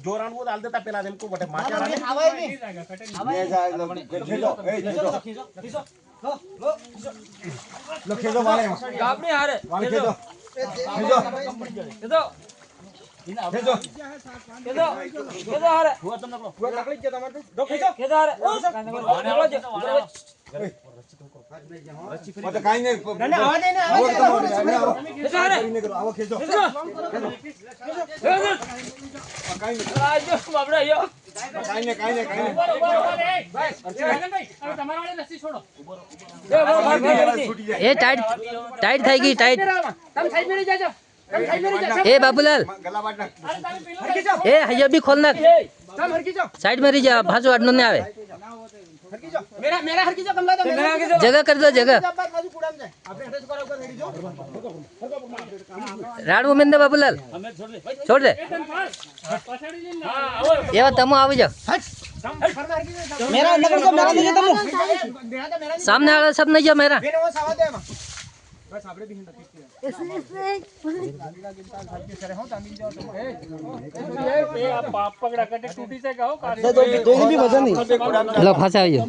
जोरान वो डाल देता पेला हमको बटे माचा लो खेलो वाले आपने हारे वाले खेलो खेलो खेलो खेलो हारे हुआ तुम नको हुआ तकलीफ क्या तुम्हारे दो खेलो हारे मतलब काई नहीं ना आवाज नहीं आवाज खेलो हारे नहीं करो आओ खेलो काई नहीं आज बाबड़ा यो काई नहीं भाई अब તમારા વાળે રસ્સી છોડો એ ટાઈટ ટાઈટ થઈ ગઈ ટાઈટ તમે સાઈડ મેં જાજો તમે સાઈડ મેં જાજો એ બાબુલાલ गला बांटना એ હૈયા બી ખોલ નાખ તમે હરકી જાઓ સાઈડ માં રહી જા ભાજુ આડનો ને આવે હરકી જાઓ મેરા હરકી જાઓ કમલા તો મેરા જગહ કરી દો જગહ બાદ બાજુ કુડામ જાય આપણે અટેચ કરો ઉપર રેડી જો રાડવો મેં દે બાબુલાલ છોડ દે એવા તમો આવી જાવ मेरा अंदर कर दो मेरा ले तुम सामने वाला सब नहीं जा मेरा बिन वो सावा दे बस आपरे भी हिंद પાપ પકડા કટે તૂટી જાય કહો तो भी वजन नहीं लो फंसा आइयो